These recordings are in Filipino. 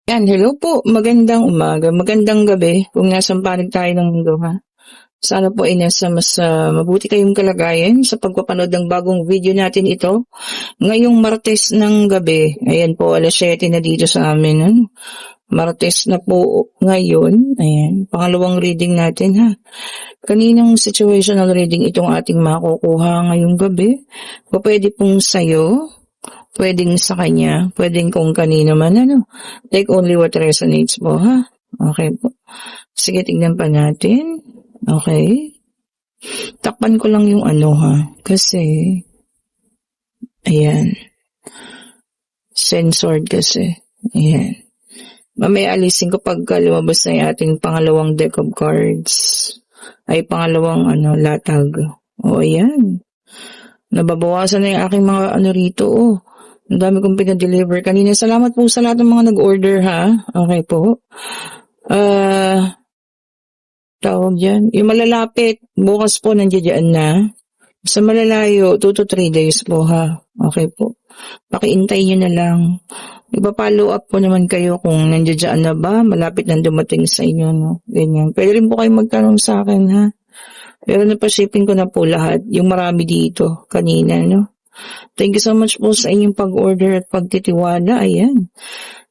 Yan, hello po. Magandang umaga, magandang gabi kung nasang panig tayo ng mundo, ha. Sana po ay nasa mas mabuti kayong kalagayan sa pagpapanood ng bagong video natin ito. Ngayong Martes ng gabi, ayan po, 7:00 na dito sa amin. Ano? Martes na po ngayon. Ayan, pangalawang reading natin, ha. Kaninang situational reading itong ating makukuha ngayong gabi. O pwede pong sa'yo, pwedeng sa kanya, pwedeng kung kanino man, ano. Take only what resonates po, ha. Okay po. Sige, tignan pa natin. Okay. Takpan ko lang yung ano, ha. Kasi, ayan. Censored kasi. Ayan. Mamaya alisin ko pagka lumabas na yung ating pangalawang deck of cards. Ay, pangalawang latag. O, ayan. Nababawasan na yung aking mga rito, oh. Ang dami kong pinadeliver kanina. Salamat po sa lahat ng mga nag-order, ha. Okay po. Tawag dyan. Yung malalapit, bukas po nandiyan na. Sa malalayo, 2 to 3 days po, ha. Okay po. Pakiintay nyo na lang. Ipa-follow up po naman kayo kung nandiyan na ba, malapit na dumating sa inyo, no. Ganyan. Pwede rin po kayo magtanong sa akin, ha. Pero napashipping ko na po lahat. Yung marami dito kanina, no. Thank you so much po sa inyong pag-order at pagtitiwala. Ayan.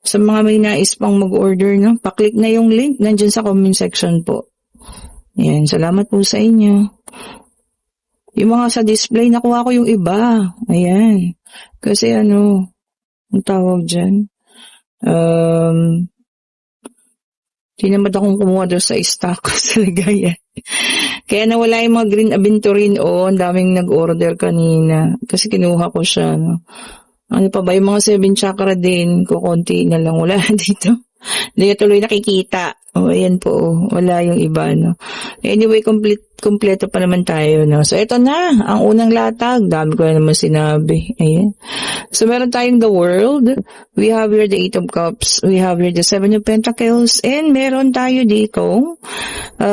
Sa mga may nais pang mag-order, no, paklik na yung link nandyan sa comment section po. Ayan, salamat po sa inyo. Yung mga sa display, nakuha ko yung iba. Ayan. Kasi ang tawag dyan? Tinamad akong kumuha doon sa stock sa lagayan. Kaya nawala yung mga green aventurine, ang daming nag-order kanina. Kasi kinuha ko siya, no. Ano pa ba, yung mga 7 chakra din, kukunti na lang, wala dito. Hindi tuloy nakikita. Ayan po, wala yung iba, no. Anyway, kompleto pa naman tayo, no. So, ito na, ang unang latag. Dami ko na naman sinabi. Ayan. So, meron tayong the world. We have here the 8 of cups. We have here the 7 of pentacles. And meron tayo dito, 5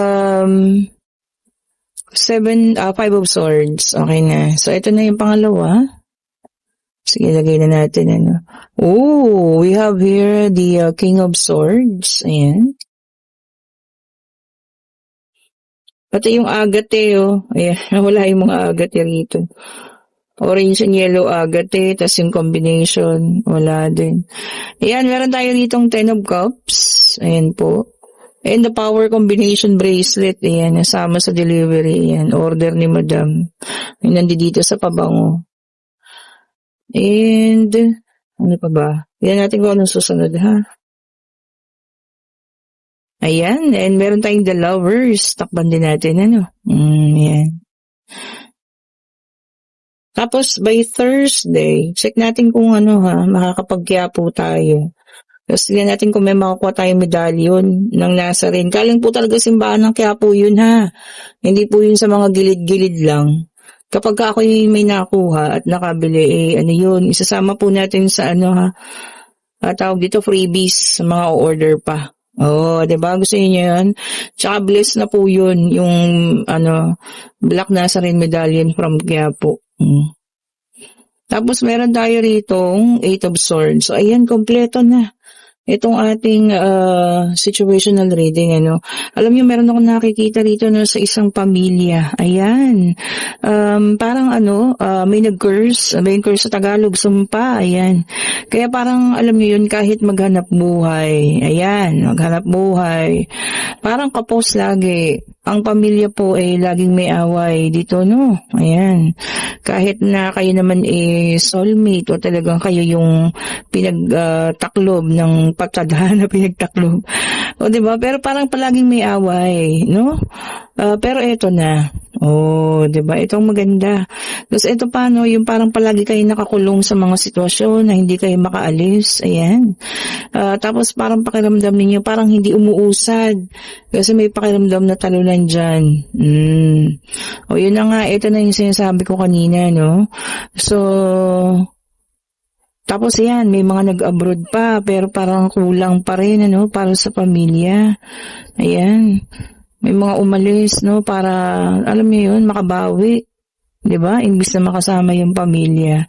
of swords. Okay na. So, ito na yung pangalawa. Sige, lagay na natin, we have here the King of Swords. Ayan. Pati yung agate, Ayan, wala yung mga agate rito. Orange and yellow agate, tas yung combination, wala din. Ayan, meron tayo ditong 10 of Cups. Ayan po. And the power combination bracelet, ayan, nasama sa delivery. Ayan, order ni Madam. Ayan, nandito sa pabango. And, ano pa ba? Yan natin kung anong susunod, ha? Ayan, and meron tayong the lovers. Takpan din natin, yan. Tapos, by Thursday, check natin kung makakapagkiyapo tayo. Tapos, tignan natin kung may makakuha tayong medalyon ng nasa rin. Kaling po talaga simbahan ng Quiapo yun, ha? Hindi po yun sa mga gilid-gilid lang. Kapag ako may nakuha at nakabili, yun, isasama po natin sa tawag dito freebies sa mga order pa. Diba? Gusto niyo yun? Tsaka bless na po yun, yung Black Nazarene medallion from Quiapo. Tapos meron tayo ritong 8 of Swords. So, ayan, kompleto na. Itong ating situational reading, Alam niyo, meron akong nakikita rito sa isang pamilya. Ayan. Parang may nag-curse. May curse sa Tagalog, sumpa. Ayan. Kaya parang, alam niyo yun, kahit maghanap buhay. Ayan, maghanap buhay. Parang kapos lagi. Ang pamilya po ay laging may away dito, no? Ayan. Kahit na kayo naman soulmate o talagang kayo yung pinagtaklob ng pagtadhana, pinagtaklob. O, diba? Pero parang palaging may away, no? Pero eto na. Diba? Itong maganda. Tapos ito pa, yung parang palagi kayo nakakulong sa mga sitwasyon na hindi kayo makaalis. Ayan. Tapos parang pakiramdam ninyo, parang hindi umuusad. Kasi may pakiramdam na talunan dyan. Yun na nga, ito na yung sinasabi ko kanina, no? So, tapos yan, may mga nag-abroad pa, pero parang kulang pa rin, para sa pamilya. Ayan. May mga umalis, para, alam niyo yun, makabawi. 'Di ba? Imbis na makasama yung pamilya.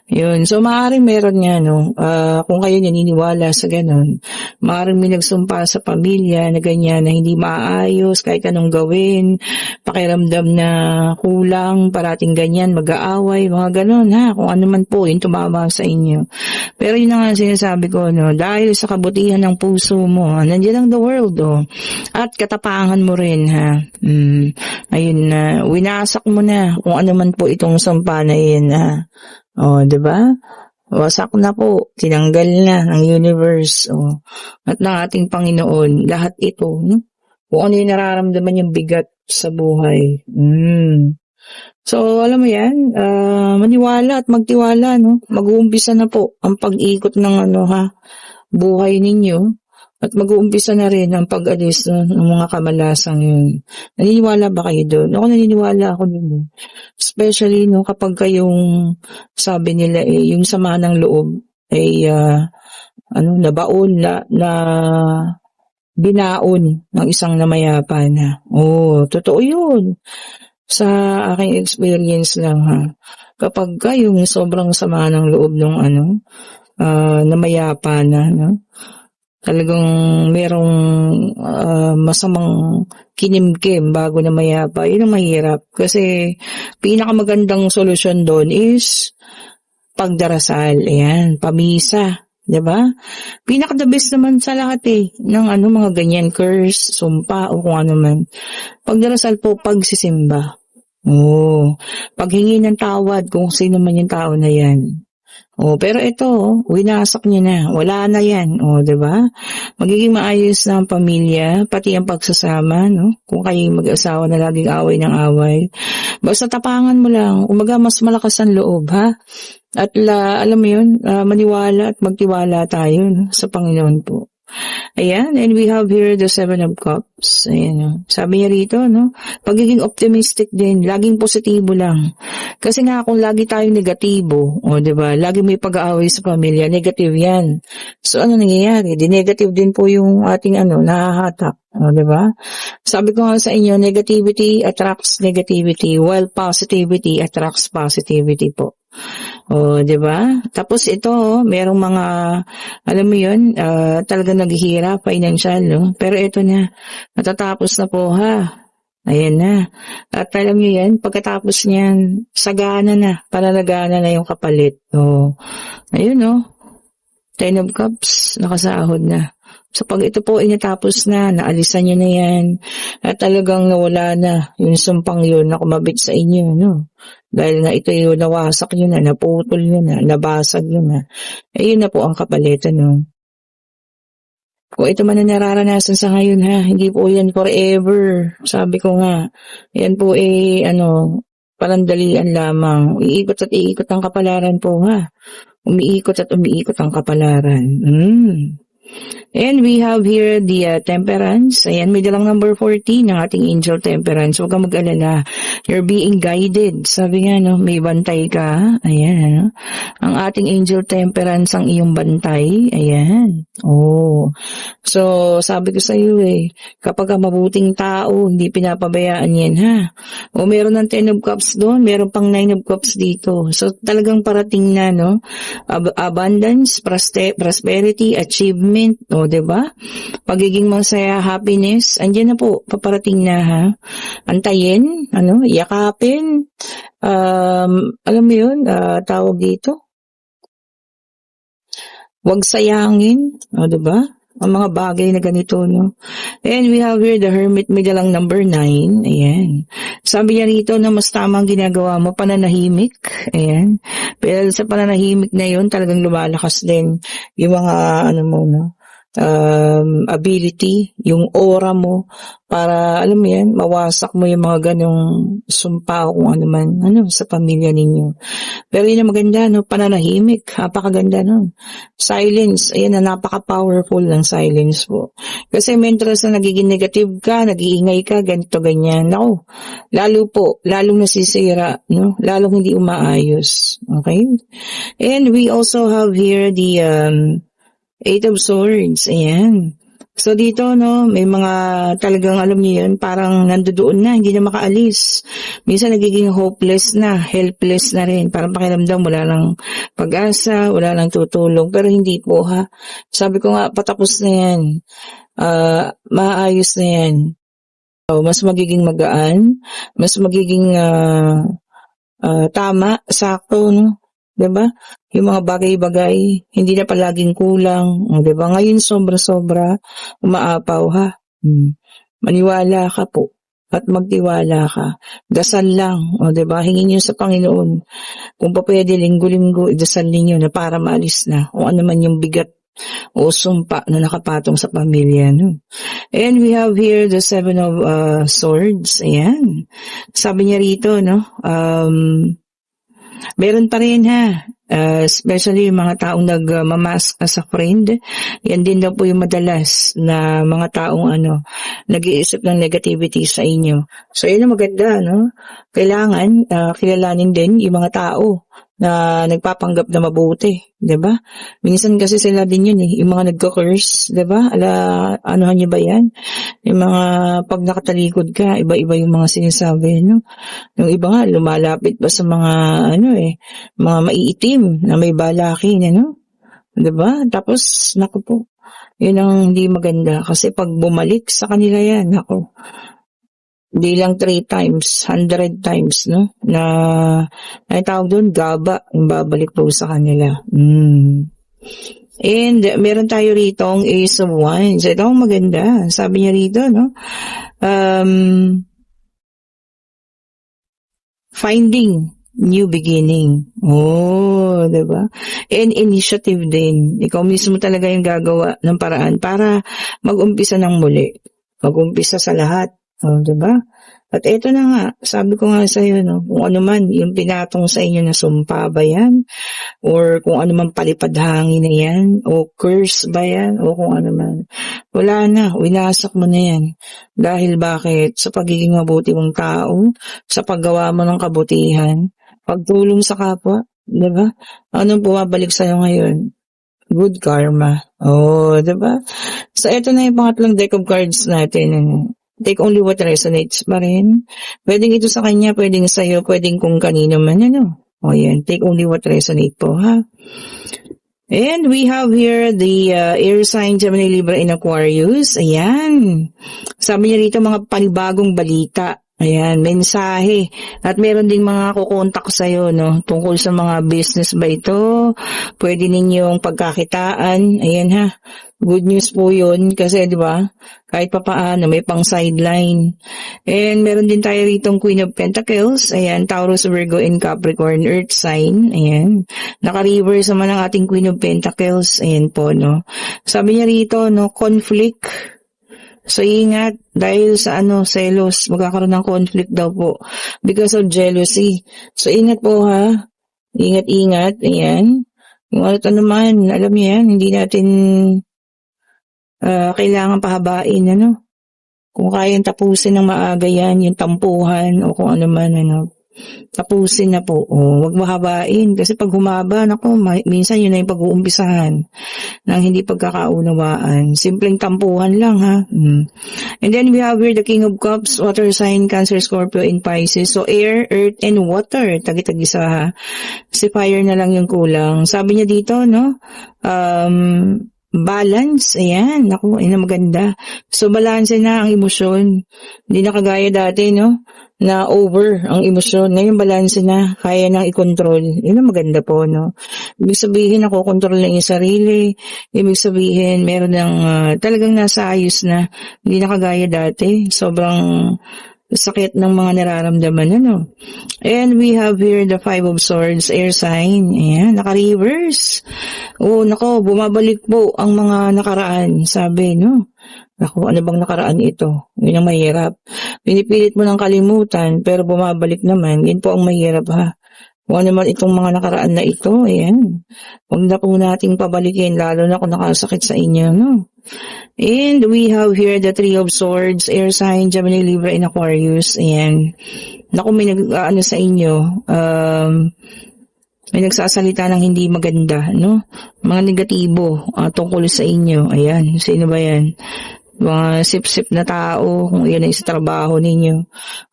Yun. So, maaaring meron nga, no, kung kayo naniniwala sa ganun, maaaring may nagsumpa sa pamilya na ganyan, na hindi maayos, kahit anong gawin, pakiramdam na kulang, parating ganyan, mag-aaway, mga ganun, ha, kung ano man po, yung tumama sa inyo. Pero yun na nga sinasabi ko, no, dahil sa kabutihan ng puso mo, nandiyan ang the world, oh, at katapangan mo rin, ha. Ayun na, winasak mo na kung ano man po itong sumpa na yun, ha. Oh, 'di ba? Wasak na po, tinanggal na ng universe, oh, at ng ating Panginoon lahat ito, no? Kung ano yung nararamdaman yung bigat sa buhay. So, alam mo yan, maniwala at magtiwala, no? Mag-uumpisa na po ang pag-ikot ng buhay ninyo at mag-uumpisa na rin ang pag-alis ng mga kamalasang yun. Naniniwala ba kayo doon? Ako naniniwala ako doon. Especially no, kapag kayong sabi nila yung sama ng loob ay nabaon na binaon ng isang namayapa na. Oh, totoo yun. Sa aking experience lang ha. Kapag kayong sobrang sama ng loob ng namayapa na, no? Talagang merong masamang kinimkim bago na mayapa. Yun ang mahirap. Kasi pinakamagandang solusyon doon is pagdarasal. Ayan, pamisa. Diba? Pinaka-the best naman sa lahat ng mga ganyan, curse, sumpa, o kung ano man. Pagdarasal po, pagsisimba. Oh, paghingi ng tawad kung sino man yung tao na yan. Oh, pero ito, winasak niya na. Wala na yan. Oh, 'di ba? Magiging maayos na ang pamilya, pati ang pagsasama, no? Kung kayo mag-asawa na laging away ng away. Basta tapangan mo lang. Umaga mas malakas ang loob, ha? At alam mo 'yun, maniwala at magtiwala tayo, no? Sa Panginoon po. Ayan, and we have here the Seven of Cups. Ayan, no? Sabi niya rito, no? Pagiging optimistic din, laging positibo lang. Kasi nga kung lagi tayong negatibo, o 'di ba? Lagi may pag-aaway sa pamilya, negative 'yan. So ano nangyayari? Di negative din po yung ating nahahatak, o 'di ba? Sabi ko nga sa inyo, negativity attracts negativity, while positivity attracts positivity po. Oh, 'di ba? Tapos ito, merong mga alam mo 'yun, talagang naghihirap financial, no? Pero ito na, natatapos na po ha. Ayan na. At alam niyo 'yan, pagkatapos niyan, sagana na, pananagana na yung kapalit. Oh. Ayun no. Ten of Cups, nakasahod na. So pag ito po ay natapos na, naalisan niyo na yan, at talagang nawala na yung sumpang yun na kumabit sa inyo, no? Dahil nga ito yung nawasak yun na, naputol yun na, nabasag yun na. Ayun na po ang kapalitan, no? Kung ito man na nararanasan sa ngayon ha, hindi po yan forever. Sabi ko nga, yan po palandalian lamang. Iikot at iikot ang kapalaran po ha. Umiikot at umiikot ang kapalaran. And we have here the Temperance. Ayan, may dalang number 14 ng ating Angel Temperance. Huwag kang mag-alala. You're being guided. Sabi nga, no, may bantay ka. Ayan, ang ating Angel Temperance ang iyong bantay. Ayan. Oh. So, sabi ko sa iyo kapag ka mabuting tao, hindi pinapabayaan yan, ha? O, meron ng 10 of Cups doon, meron pang 9 of Cups dito. So, talagang parating na, no? Abundance, prosperity, achievement, o, diba? Pagiging masaya, happiness, andyan na po, paparating na, ha? Antayin, yakapin, alam mo yun, tawag dito? Huwag sayangin, o, diba? Ang mga bagay na ganito, no? And we have here the Hermit, may dalang number 9. Ayan. Sabi niya rito na mas tamang ginagawa mo, pananahimik. Ayan. Pero sa pananahimik na yun, talagang lumalakas din yung mga, ability, yung aura mo, para, alam mo yan, mawasak mo yung mga ganong sumpa o kung ano man, sa pamilya ninyo. Pero yun ang maganda, no? Pananahimik, napakaganda nun. Silence, ayan na, napaka-powerful ng silence po. Kasi mentras na nagiging negative ka, nag-iingay ka, ganito, ganyan, ako, lalong nasisira, no? Lalong hindi umaayos. Okay? And we also have here the Eight of Swords, ayan. So dito, no, may mga talagang alam niyo yun, parang nandoon na, hindi na makaalis. Minsan nagiging hopeless na, helpless na rin. Parang pakiramdam wala lang pag-asa, wala lang tutulong. Pero hindi po ha. Sabi ko nga, patapos na yan. Maayos na yan. So, mas magiging magaan, mas magiging tama, sakto, no? 'Di ba? Yung mga bagay-bagay, hindi na palaging kulang, 'di ba? Ngayon sobra-sobra, umaapaw ha. Maniwala ka po at magtiwala ka. Dasal lang, 'di ba? Hingin niyo sa Panginoon. Kung papuwede linggo-linggo, idasal ninyo na para maalis na kung ano man yung bigat o sumpa na nakapatong sa pamilya, no? And we have here the Seven of Swords. Ayan. Sabi niya rito, no? Meron pa rin ha. Especially yung mga taong nagmamask as a friend. Yan din daw po yung madalas na mga taong nag-iisip ng negativity sa inyo. So yun ang maganda, no? Kailangan kilalanin din yung mga tao na nagpapanggap na mabuti, 'di ba? Minsan kasi sila din yun yung mga nagko-curse, 'di ba? Anuhan niyo ba 'yan? Yung mga pag nakatalikod ka, iba-iba yung mga sinasabi, no? Yung iba nga lumalapit pa sa mga mga maiitim na may balakin, 'di ba? Tapos naku po, yun ang hindi maganda kasi pag bumalik sa kanila 'yan, naku. Di lang 3 times, 100 times, no? Na, ay tawag doon, gaba, yung babalik po sa kanila. And meron tayo rito ang Ace of Wands. Ito ang maganda. Sabi niya rito, no? Finding new beginning. Oh, 'di ba? And initiative din. Ikaw mismo talaga yung gagawa ng paraan para mag-umpisa ng muli. Mag-umpisa sa lahat. Oh, 'di ba? At eto na nga, sabi ko nga sa iyo, no, kung ano man yung pinatong sa inyo na sumpa ba yan, or kung ano man palipad hangin na yan, o curse ba yan, o kung ano man. Wala na, winasak mo na yan. Dahil bakit? Sa pagiging mabuti mong tao, sa paggawa mo ng kabutihan, pagtulong sa kapwa, 'di ba? Anong bumabalik sa iyo ngayon? Good karma. Oh, 'di ba? So eto na yung pangatlong deck of cards natin. Take only what resonates pa rin. Pwedeng ito sa kanya, pwedeng sa'yo, pwedeng kung kanino man, O yan, take only what resonate po, ha? And we have here the air sign, Gemini, Libra, and Aquarius. Ayan. Sabi niya rito, mga panibagong balita. Ayan, mensahe. At meron ding mga kukontak sa'yo, no? Tungkol sa mga business ba ito? Pwede ninyong pagkakitaan. Ayan ha. Good news po yun kasi, di ba? Kahit papaano, may pang sideline. And meron din tayo ritong Queen of Pentacles. Ayan, Taurus, Virgo, and Capricorn, Earth sign. Ayan. Naka-reverse naman ang ating Queen of Pentacles. Ayan po, no? Sabi niya rito, no? Conflict. So, ingat, dahil sa selos, magkakaroon ng conflict daw po because of jealousy. So, ingat po ha. Ingat-ingat, ayan. Yung ano naman, alam niyo yan, hindi natin kailangan pahabain, Kung kayang tapusin ng maaga yan, yung tampuhan o kung ano man, tapusin na po. Huwag mahabain. Kasi pag humaba, minsan yun na yung pag-uumpisahan ng hindi pagkakaunawaan. Simpleng tampuhan lang, ha? And then we have here the King of Cups, water sign, Cancer, Scorpio, and Pisces. So air, earth, and water. Tagi-tagisa, ha? Kasi fire na lang yung kulang. Sabi niya dito, balance, ayan, naku, na maganda. So, balance na ang emosyon. Hindi na kagaya dati, na over ang emosyon. Ngayon, balance na, kaya nang i-control. Yun ang maganda po, Ibig sabihin, nakokontrol na yung sarili. Ibig sabihin, meron ng talagang nasa ayos na. Hindi na kagaya dati. Sobrang sakit ng mga nararamdaman, And we have here the Five of Swords, air sign. Ayan, naka-reverse. Nako, bumabalik po ang mga nakaraan, sabi, Naku, ano bang nakaraan ito? Yun ang mahirap. Pinipilit mo ng kalimutan, pero bumabalik naman. Yun po ang mahirap, ha? Kung ano man itong mga nakaraan na ito, ayan. Huwag na po nating pabalikin, lalo na kung nakasakit sa inyo, And we have here the Three of Swords, air sign, Gemini, Libra, and Aquarius. Ayan. Naku, may sa inyo. May nagsasalita ng hindi maganda, no? Mga negatibo tungkol sa inyo. Ayan, sino ba yan? Mga sip-sip na tao, kung yan ay sa trabaho ninyo.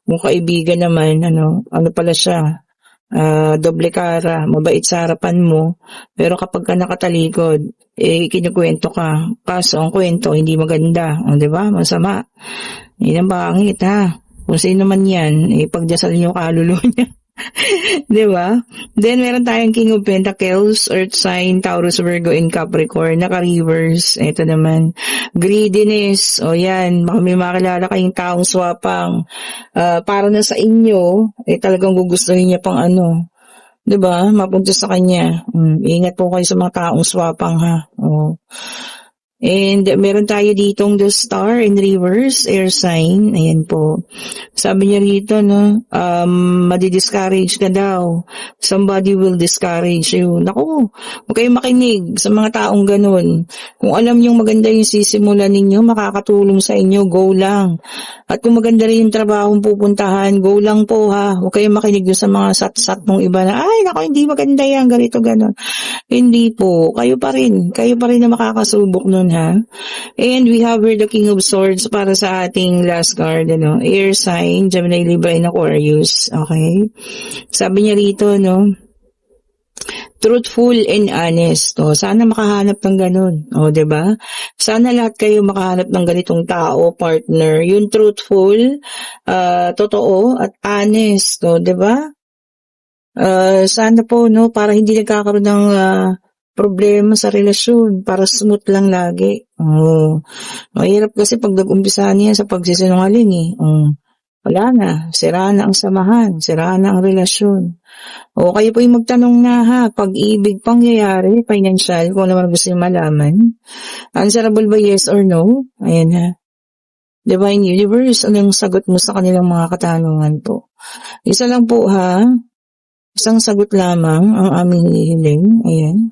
Kung kaibigan naman, ano pala siya? Doble cara, mabait sa harapan mo, pero kapag ka nakatalikod, kinukwento ka. Kaso ang kwento, hindi maganda. O, diba? Masama. Yan ang pangit, ha? Kung sino man yan, pagdasal niyo kaluluwa niya. Di ba? Then, meron tayong King of Pentacles, Earth sign, Taurus, Virgo, and Capricorn, naka-reverse. Ito naman, greediness. O yan, baka may makilala kayong taong swapang para na sa inyo, talagang gugustuhin niya pang ano. Di ba? Mapunta sa kanya. Ingat po kayo sa mga taong swapang, ha? O. And meron tayo ditong the star in reverse, air sign. Ayan po. Sabi niya rito, no, madi-discourage ka daw. Somebody will discourage you. Naku, huwag kayong makinig sa mga taong ganun. Kung alam niyong maganda yung sisimulan ninyo, makakatulong sa inyo, go lang. At kung maganda rin yung trabaho pupuntahan, go lang po, ha. Huwag kayong makinig sa mga sat-sat ng iba na, ay, naku, hindi maganda yan, ganito, ganon. Hindi po. Kayo pa rin na makakasubok nun, ha. And we have here the King of Swords para sa ating last card, ano, air sign, Gemini, Libra, and Aquarius. Okay? Sabi niya rito, no, truthful and honest. O, sana makahanap ng ganun. O, diba? Sana lahat kayo makahanap ng ganitong tao, partner. Yung truthful, totoo, at honest. O, diba? Sana po, no, para hindi nagkakaroon ng problema sa relasyon, para smooth lang lagi. Mahirap kasi pag nag-umpisa niya sa pagsisinungaling, wala na, sira na ang samahan, sira na ang relasyon. O kayo po yung magtanong na, ha, pag-ibig pangyayari, financial, kung naman gusto yung malaman. Answerable ba yes or no? Ayan, ha. Divine Universe, anong sagot mo sa kanilang mga katanungan po? Isa lang po, ha. Isang sagot lamang ang aming hihiling. Ayan.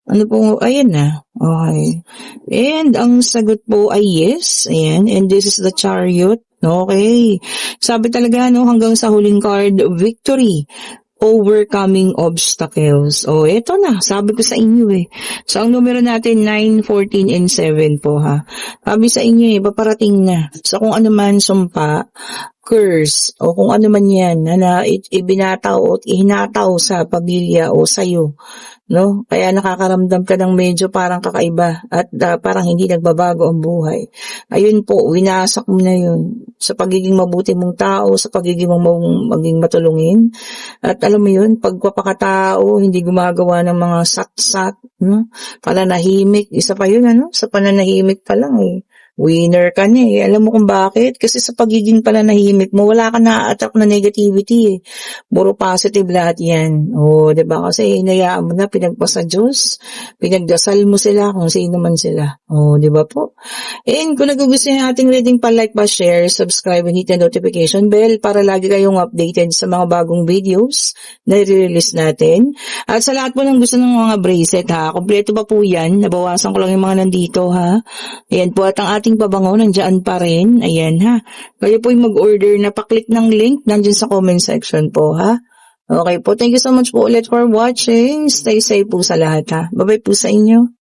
Ano po? Ayan na. Okay. And ang sagot po ay yes. Ayan. And this is the Chariot. Okay. Sabi talaga, no, hanggang sa huling card, victory. Overcoming obstacles. O, eto na. Sabi ko sa inyo, So, ang numero natin, 9, 14, and 7 po, ha. Sabi sa inyo, paparating na. So, kung ano man sumpa, curse, o kung ano man yan, na ibinataw o ihinataw sa pamilya o sa'yo, no? Kaya nakakaramdam ka ng medyo parang kakaiba at parang hindi nagbabago ang buhay. Ayun po, winasak mo na yun sa pagiging mabuti mong tao, sa pagiging maging matulungin. At alam mo yun, pagpapakatao, hindi gumagawa ng mga sat-sat, no? Pananahimik, isa pa yun, ano? Sa pananahimik pa lang, winner ka na Alam mo kung bakit? Kasi sa pagiging pananahimik mo, wala ka na-attract na negativity Puro positive lahat yan. O, diba? Kasi hinayaan mo na, pinagpasa Diyos, pinagdasal mo sila kung sino man sila. O, diba po? And kung nagugustuhan yung ating reading, pa-like, pa-share, subscribe, and hit the notification bell para lagi kayong updated sa mga bagong videos na i-release natin. At sa lahat po ng gusto ng mga bracelet, ha, kompleto pa po yan. Nabawasan ko lang yung mga nandito, ha. Ayan po, at ang ating pabango nandiyan pa rin. Ayan, ha. Kayo po yung mag-order na pa-click ng link nandiyan sa comment section po, ha. Okay po, thank you so much po ulit for watching. Stay safe po sa lahat, ha. Bye-bye po sa inyo.